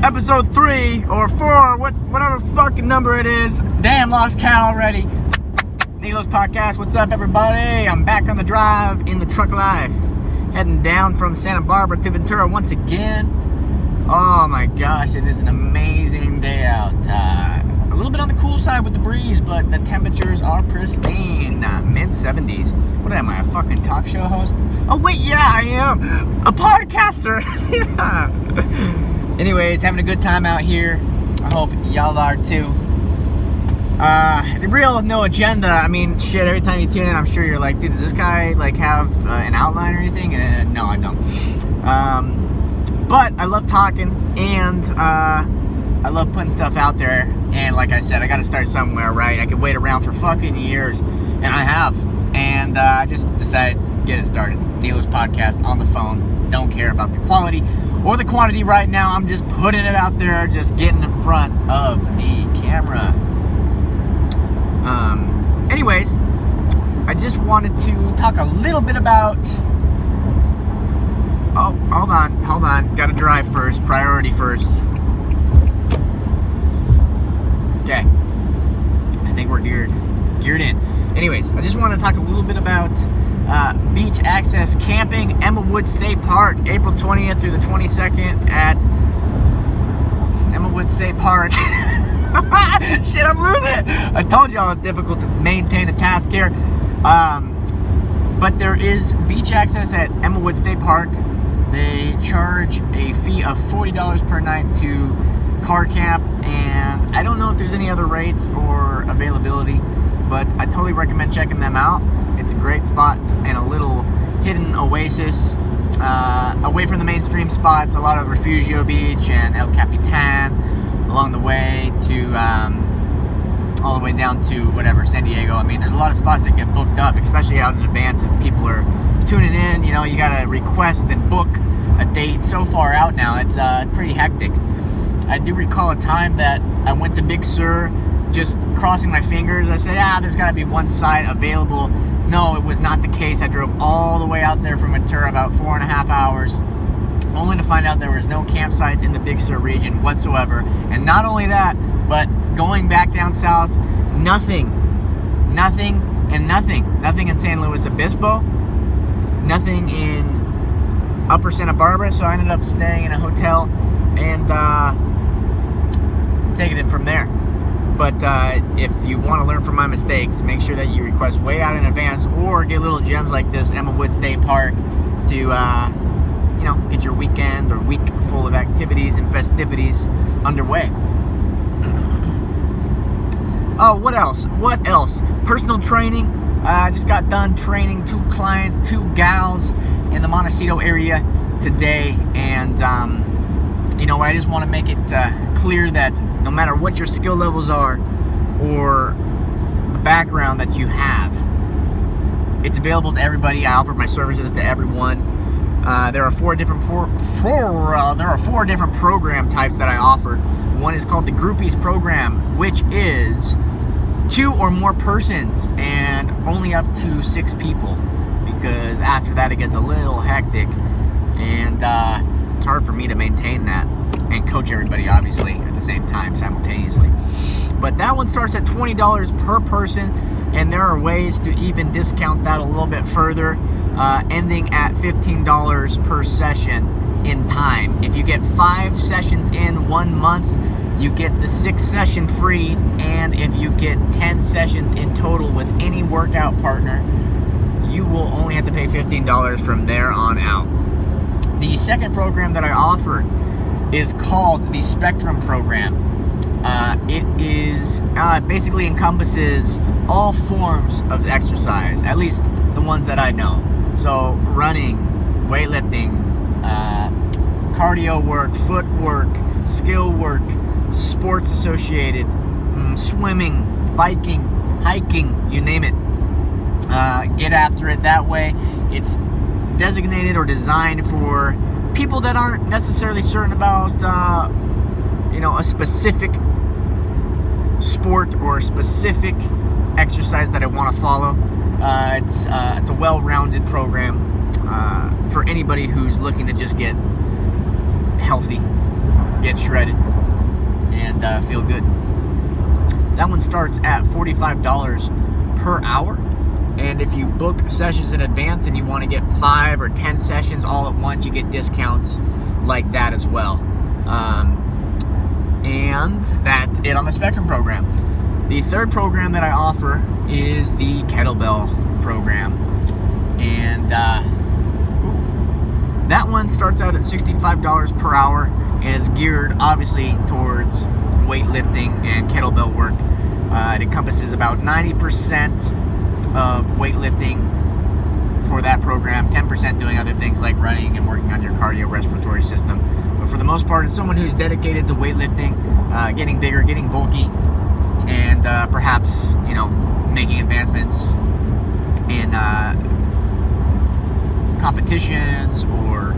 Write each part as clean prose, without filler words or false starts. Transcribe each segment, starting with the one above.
episode 3 or 4, whatever fucking number it is. Damn, lost count already. Neelo's podcast. What's up, everybody? I'm back on the drive in the truck life, heading down from Santa Barbara to Ventura once again. Oh my gosh, it is an amazing day out. A little bit on the cool side with the breeze, but the temperatures are pristine. Mid-70s. What am I, a fucking talk show host? Oh wait, yeah, I am. A podcaster. Yeah. Anyways, having a good time out here. I hope y'all are too. Real no agenda. I mean, shit, every time you tune in, I'm sure you're like, dude, does this guy like have an outline or anything? And no, I don't. But I love talking, and I love putting stuff out there. And like I said, I got to start somewhere, right? I could wait around for fucking years, and I have. And I just decided to get it started. Neelo's podcast on the phone. Don't care about the quality or the quantity right now. I'm just putting it out there, just getting in front of the camera. Anyways, I just wanted to talk a little bit about... Oh, hold on. Gotta drive first. Priority first. Okay. I think we're geared in. Anyways, I just want to talk a little bit about beach access camping, Emmawood State Park, April 20th through the 22nd at Emmawood State Park. Shit, I'm losing it. I told y'all it's difficult to maintain a task here. But there is beach access at Emmawood State Park. They charge a fee of $40 per night to car camp, and I don't know if there's any other rates or availability, but I totally recommend checking them out. It's a great spot and a little hidden oasis away from the mainstream spots. A lot of Refugio Beach and El Capitan along the way to all the way down to whatever, San Diego. I mean, there's a lot of spots that get booked up, especially out in advance if people are tuning in. You know, you gotta request and book a date so far out now. It's pretty hectic. I do recall a time that I went to Big Sur, just crossing my fingers. I said, there's gotta be one site available. No, it was not the case. I drove all the way out there from Ventura, about 4.5 hours, only to find out there was no campsites in the Big Sur region whatsoever. And not only that, but going back down south, nothing in San Luis Obispo, nothing in Upper Santa Barbara. So I ended up staying in a hotel and taking it from there. But if you want to learn from my mistakes, make sure that you request way out in advance, or get little gems like this Emmawood State Park to get your weekend or week full of activities and festivities underway. Oh, what else? Personal training. I just got done training 2 clients, 2 gals in the Montecito area today. And, I just want to make it clear that no matter what your skill levels are or the background that you have, it's available to everybody. I offer my services to everyone. There are 4 different program types that I offer. One is called the Groupies program, which is 2 or more persons and only up to 6 people, because after that it gets a little hectic, and it's hard for me to maintain that and coach everybody, obviously, at the same time, simultaneously. But that one starts at $20 per person, and there are ways to even discount that a little bit further, ending at $15 per session in time. If you get 5 sessions in 1 month, you get the 6th session free, and if you get 10 sessions in total with any workout partner, you will only have to pay $15 from there on out. The second program that I offer is called the Spectrum program. It is basically encompasses all forms of exercise, at least the ones that I know. So running, weightlifting, cardio work, footwork, skill work, sports associated, swimming, biking, hiking, you name it. Get after it that way. It's designated or designed for people that aren't necessarily certain about a specific sport or a specific exercise that I want to follow. It's a well-rounded program for anybody who's looking to just get healthy get shredded, and feel good. That one starts at $45 per hour. And if you book sessions in advance and you want to get 5 or 10 sessions all at once, you get discounts like that as well. And that's it on the Spectrum program. The third program that I offer is the Kettlebell program. And that one starts out at $65 per hour and is geared obviously towards weightlifting and kettlebell work. It encompasses about 90% of weightlifting for that program, 10% doing other things like running and working on your cardiorespiratory system. But for the most part, it's someone who's dedicated to weightlifting, getting bigger, getting bulky, and perhaps, making advancements in competitions or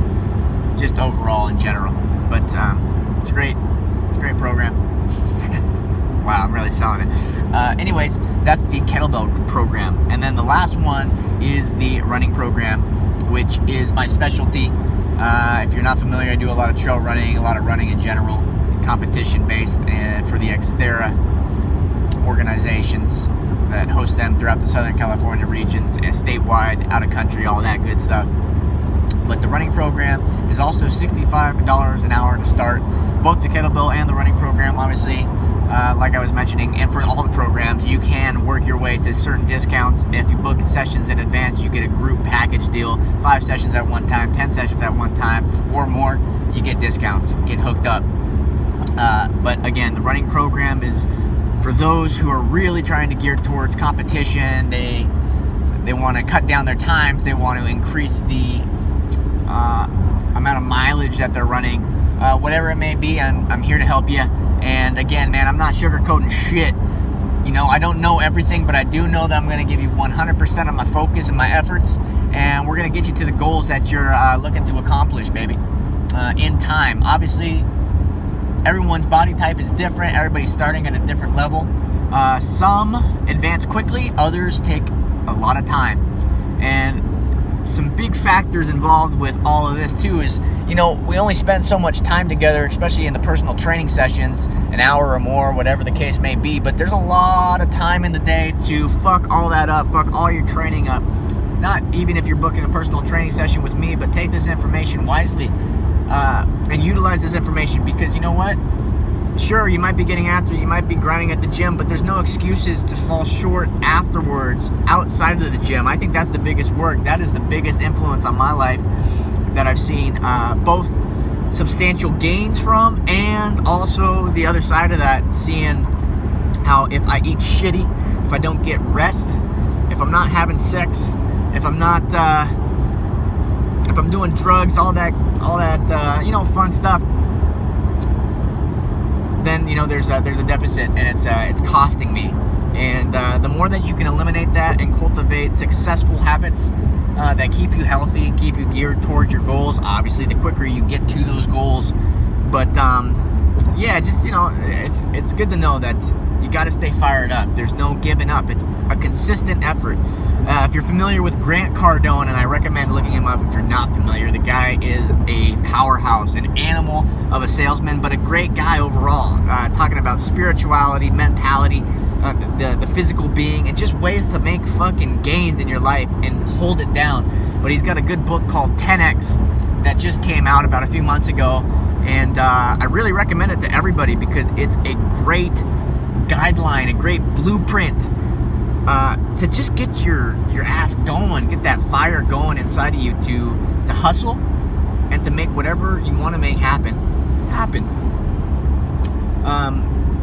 just overall in general. But it's a great program. Wow, I'm really selling it. Anyways, that's the kettlebell program. And then the last one is the running program, which is my specialty. If you're not familiar, I do a lot of trail running, a lot of running in general, competition-based for the Xterra organizations that host them throughout the Southern California regions, and statewide, out of country, all that good stuff. But the running program is also $65 an hour to start. Both the kettlebell and the running program, obviously, like I was mentioning, and for all the programs, you can work your way to certain discounts. If you book sessions in advance, you get a group package deal, 5 sessions at one time, 10 sessions at one time, or more, you get discounts, get hooked up. But again, the running program is for those who are really trying to gear towards competition. They want to cut down their times, they want to increase the amount of mileage that they're running, whatever it may be. I'm here to help you. And again, man, I'm not sugarcoating shit. I don't know everything, but I do know that I'm going to give you 100% of my focus and my efforts, and we're going to get you to the goals that you're looking to accomplish, baby, in time. Obviously, everyone's body type is different. Everybody's starting at a different level. Some advance quickly, others take a lot of time. And some big factors involved with all of this too is, we only spend so much time together, especially in the personal training sessions, an hour or more, whatever the case may be. But there's a lot of time in the day to fuck all that up, fuck all your training up. Not even if you're booking a personal training session with me, but take this information wisely and utilize this information, because you know what? Sure, you might be getting after it, you might be grinding at the gym, but there's no excuses to fall short afterwards outside of the gym. I think that's the biggest work. That is the biggest influence on my life that I've seen both substantial gains from, and also the other side of that, seeing how if I eat shitty, if I don't get rest, if I'm not having sex, if I'm not, if I'm doing drugs, all that, fun stuff, then there's a deficit, and it's costing me. And the more that you can eliminate that and cultivate successful habits that keep you healthy, keep you geared towards your goals, obviously the quicker you get to those goals. But it's good to know that you got to stay fired up. There's no giving up. It's a consistent effort. If you're familiar with Grant Cardone, and I recommend looking him up if you're not familiar, the guy is a powerhouse, an animal of a salesman, but a great guy overall, talking about spirituality, mentality, the physical being, and just ways to make fucking gains in your life and hold it down. But he's got a good book called 10X that just came out about a few months ago, and I really recommend it to everybody because it's a great guideline, a great blueprint to just get your ass going, get that fire going inside of you to hustle and to make whatever you want to make happen.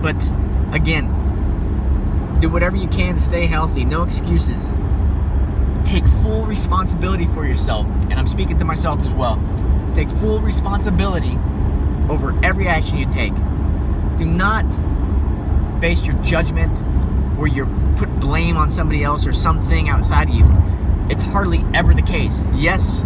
But again, do whatever you can to stay healthy. No excuses. Take full responsibility for yourself, and I'm speaking to myself as well. Take full responsibility over every action you take. Do not base your judgment where you put blame on somebody else or something outside of you. It's hardly ever the case. Yes,